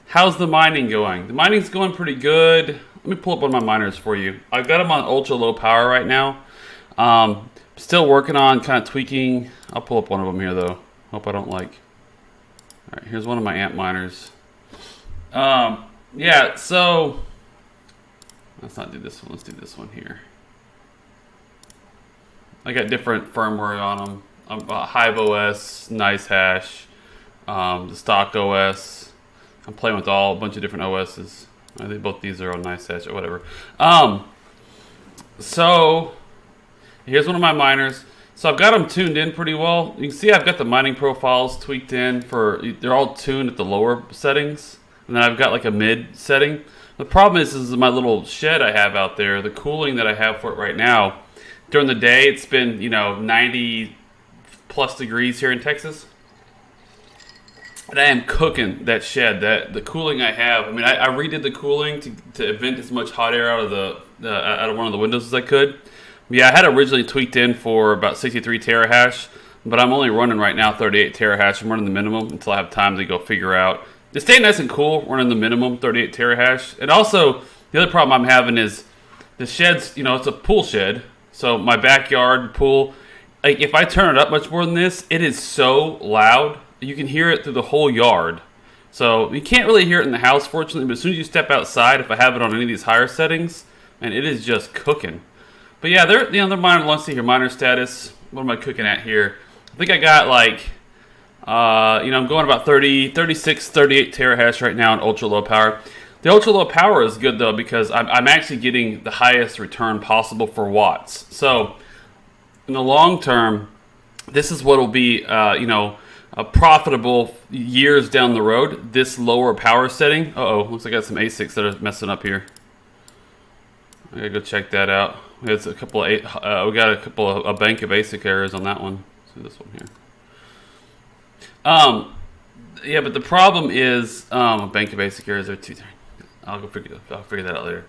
how's the mining going? The mining's going pretty good. Let me pull up one of my miners for you. I've got them on ultra low power right now. Still working on kind of tweaking. I'll pull up one of them here though. Hope I don't like. All right, here's one of my Antminers. Yeah, so let's not do this one. Let's do this one here. I got different firmware on them. Hive OS, Nice Hash, the stock OS. I'm playing with a bunch of different OSs. I think both these are on Nice Hash or whatever. So here's one of my miners. So I've got them tuned in pretty well. You can see I've got the mining profiles tweaked in they're all tuned at the lower settings. And then I've got like a mid setting. The problem is my little shed I have out there, the cooling that I have for it right now, during the day it's been, 90 plus degrees here in Texas. And I am cooking that shed. The cooling I have, I mean, I redid the cooling to vent as much hot air out of one of the windows as I could. Yeah, I had originally tweaked in for about 63 terahash, but I'm only running right now 38 terahash. I'm running the minimum until I have time to go figure out. It's staying nice and cool, running the minimum 38 terahash. And also, the other problem I'm having is the shed's, it's a pool shed. So my backyard pool, like if I turn it up much more than this, it is so loud. You can hear it through the whole yard. So you can't really hear it in the house, fortunately, but as soon as you step outside, if I have it on any of these higher settings, man, it is just cooking. But yeah, they're miner. Let's see here, miner status. What am I cooking at here? I think I got like, I'm going about 36, 38 terahash right now in ultra low power. The ultra low power is good though because I'm actually getting the highest return possible for watts. So in the long term, this is what will be, a profitable years down the road. This lower power setting. Looks like I got some ASICs that are messing up here. I gotta go check that out. We got a bank of ASIC errors on that one. Let's do this one here. Yeah, but the problem is a bank of ASIC errors are too. I'll figure that out later.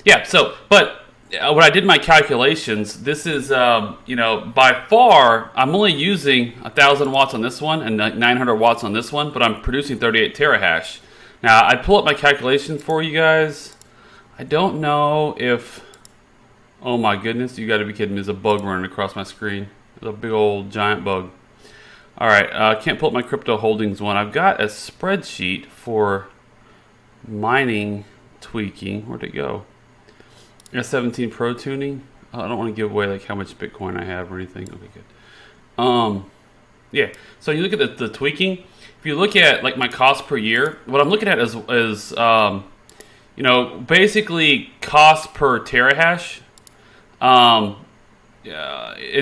Yeah. So, but when I did my calculations, this is by far I'm only using 1,000 watts on this one and 900 watts on this one, but I'm producing 38 terahash. Now I pull up my calculation for you guys. I don't know if. Oh my goodness, you got to be kidding me. There's a bug running across my screen. There's a big old giant bug. All right, I can't pull up my crypto holdings one. I've got a spreadsheet for mining tweaking. Where'd it go? S17 Pro tuning. I don't want to give away like how much Bitcoin I have or anything. Okay, good. Yeah, so you look at the tweaking. If you look at like my cost per year, what I'm looking at is basically cost per terahash. And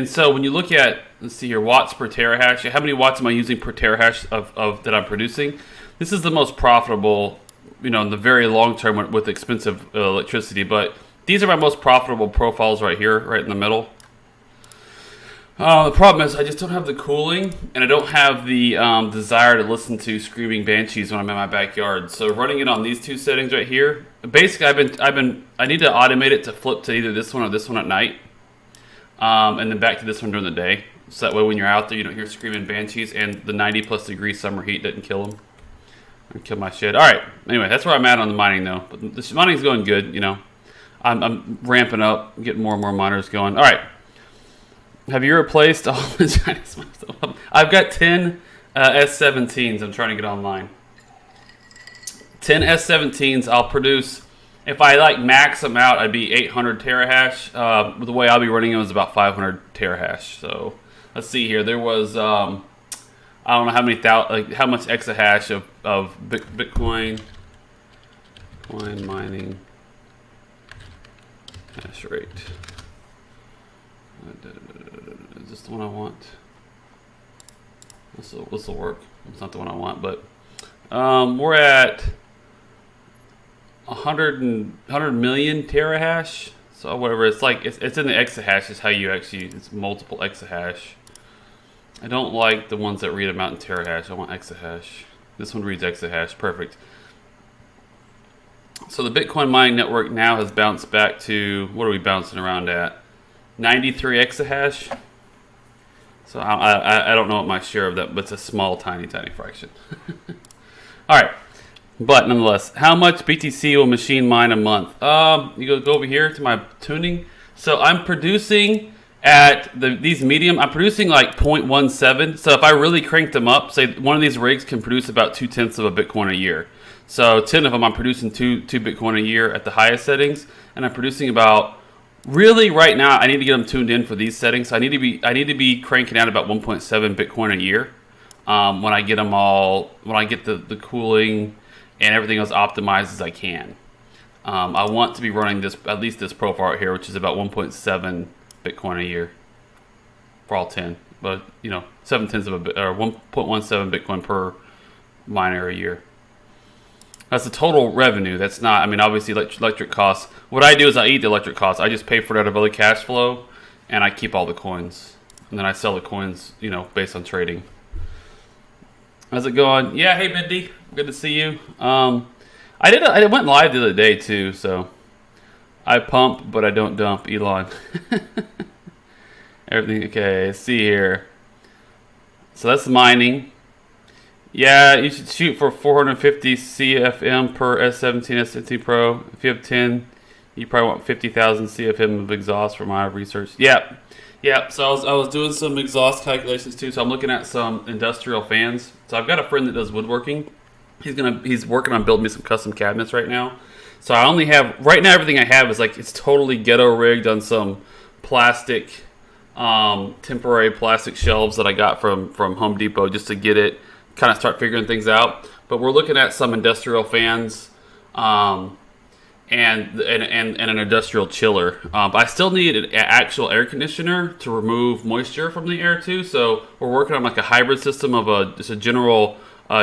so when you look at, let's see here, watts per terahash, how many watts am I using per terahash of that I'm producing? This is the most profitable, in the very long term with expensive electricity. But these are my most profitable profiles right here, right in the middle. The problem is I just don't have the cooling, and I don't have the desire to listen to screaming banshees when I'm in my backyard. So running it on these two settings right here, basically I need to automate it to flip to either this one or this one at night, and then back to this one during the day. So that way when you're out there, you don't hear screaming banshees, and the 90+ degree summer heat doesn't kill them. Or kill my shed. All right. Anyway, that's where I'm at on the mining though. But the mining's going good. I'm ramping up, getting more and more miners going. All right. Have you replaced all the Chinese stuff? I've got 10 S17s I'm trying to get online. 10 S17s I'll produce. If I max them out, I'd be 800 terahash. The way I'll be running them is about 500 terahash. So let's see here. There was I don't know how many how much exahash of Bitcoin mining hash rate. Is this the one I want? This will work. It's not the one I want, but we're at 100 million terahash. So whatever, it's in the exahash is how you actually, it's multiple exahash. I don't like the ones that read them out in terahash. I want exahash. This one reads exahash. Perfect. So the Bitcoin mining network now has bounced back to, what are we bouncing around at? 93 exahash. So I don't know what my share of that, but it's a small, tiny fraction. All right. But nonetheless, how much BTC will machine mine a month? You go over here to my tuning. So I'm producing at these medium. I'm producing like 0.17. So if I really cranked them up, say one of these rigs can produce about 0.2 of a Bitcoin a year. So 10 of them, I'm producing two Bitcoin a year at the highest settings, and I'm producing about. Really, right now, I need to get them tuned in for these settings. So I need to be cranking out about 1.7 Bitcoin a year when I get them all. When I get the cooling and everything else optimized as I can. I want to be running this, at least this profile right here, which is about 1.7 Bitcoin a year for all 10. But, you know, 7/10 of a bit, or 1.17 Bitcoin per miner a year. That's the total revenue. That's not, I mean, obviously electric costs. What I do is I eat the electric costs. I just pay for it out of other cash flow, and I keep all the coins. And then I sell the coins, you know, based on trading. How's it going? Yeah, hey, Mindy. Good to see you. I went live the other day, too, so I pump, but I don't dump, Elon. Everything, okay, let's see here. So that's mining. Yeah, you should shoot for 450 CFM per S17, S17 Pro. If you have 10, you probably want 50,000 CFM of exhaust for my research. Yeah. So I was doing some exhaust calculations too. So I'm looking at some industrial fans. So I've got a friend that does woodworking. He's working on building me some custom cabinets right now. So I only have right now everything I have is like it's totally ghetto rigged on some plastic, temporary plastic shelves that I got from Home Depot just to get it. Kind of start figuring things out, but we're looking at some industrial fans, and an industrial chiller. But I still need an actual air conditioner to remove moisture from the air too. So we're working on like a hybrid system of just a general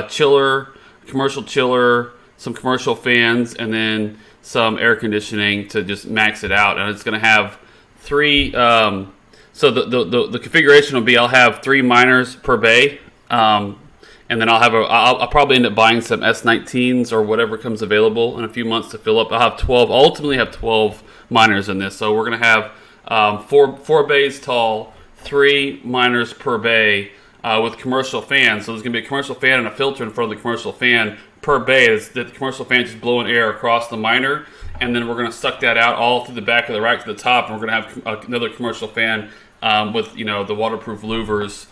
chiller, commercial chiller, some commercial fans, and then some air conditioning to just max it out. And it's going to have three. So the configuration will be I'll have 3 miners per bay. And then I'll probably end up buying some S19s or whatever comes available in a few months to fill up. I'll have 12. I'll ultimately have 12 miners in this. So we're going to have four bays tall, 3 miners per bay with commercial fans. So there's going to be a commercial fan and a filter in front of the commercial fan per bay. The commercial fan just blowing air across the miner. And then we're going to suck that out all through the back of the rack to the top. And we're going to have another commercial fan with, you know, the waterproof louvers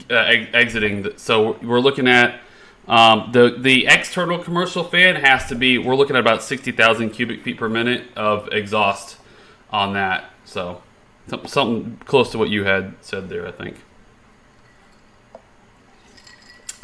exiting. So we're looking at the external commercial fan has to be, we're looking at about 60,000 cubic feet per minute of exhaust on that. So something close to what you had said there, I think.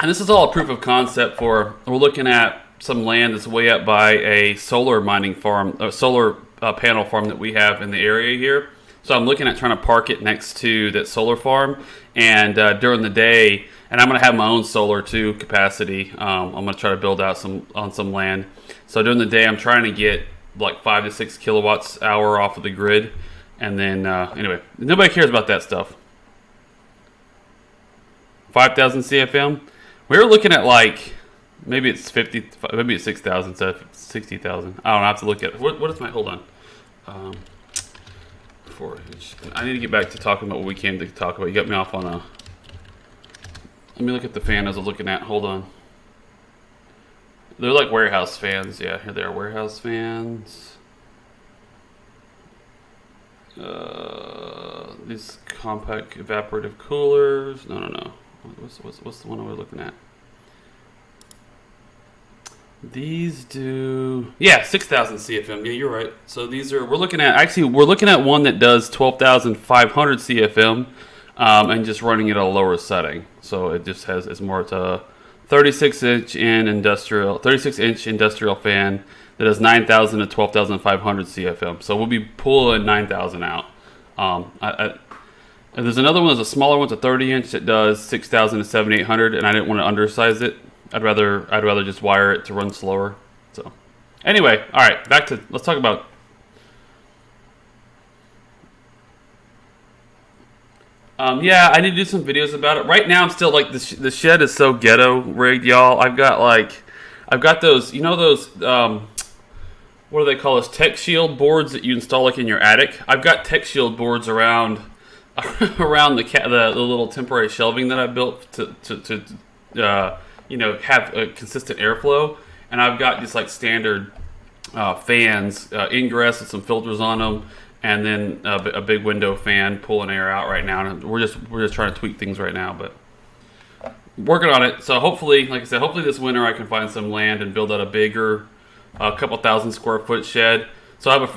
And this is all a proof of concept for, we're looking at some land that's way up by a solar mining farm, a solar panel farm that we have in the area here. So I'm looking at trying to park it next to that solar farm, and during the day, and I'm going to have my own solar too capacity. I'm going to try to build out on some land. So during the day, I'm trying to get like 5 to 6 kilowatts hour off of the grid, and then anyway, nobody cares about that stuff. 5,000 CFM. We were looking at like maybe it's 50, maybe it's 6,000 instead of 60,000. I don't know. I have to look at what is my hold on. I need to get back to talking about what we came to talk about. You got me off on a. Let me look at the fan as I'm looking at. Hold on. They're like warehouse fans. Yeah, here they are, warehouse fans. These compact evaporative coolers. No. What's the one we're looking at? These do, yeah, 6,000 CFM. Yeah, you're right. So these are, we're looking at one that does 12,500 CFM, and just running it at a lower setting. So it just has, it's more to 36-inch industrial fan that does 9,000 to 12,500 CFM. So we'll be pulling 9,000 out. And there's another one, there's a smaller one, it's a 30-inch that does 6,000 to 7,800, and I didn't want to undersize it. I'd rather just wire it to run slower. So anyway, all right, let's talk about. Yeah, I need to do some videos about it. Right now, I'm still like the shed is so ghetto rigged, y'all. I've got those, you know, those what do they call those, tech shield boards that you install like in your attic. I've got tech shield boards around the little temporary shelving that I built to you know, have a consistent airflow. and I've got just like standard fans, ingress with some filters on them, and then a big window fan pulling air out right now. And we're just trying to tweak things right now, but working on it. So hopefully, like I said, hopefully this winter I can find some land and build out a bigger, couple thousand square foot shed. So I have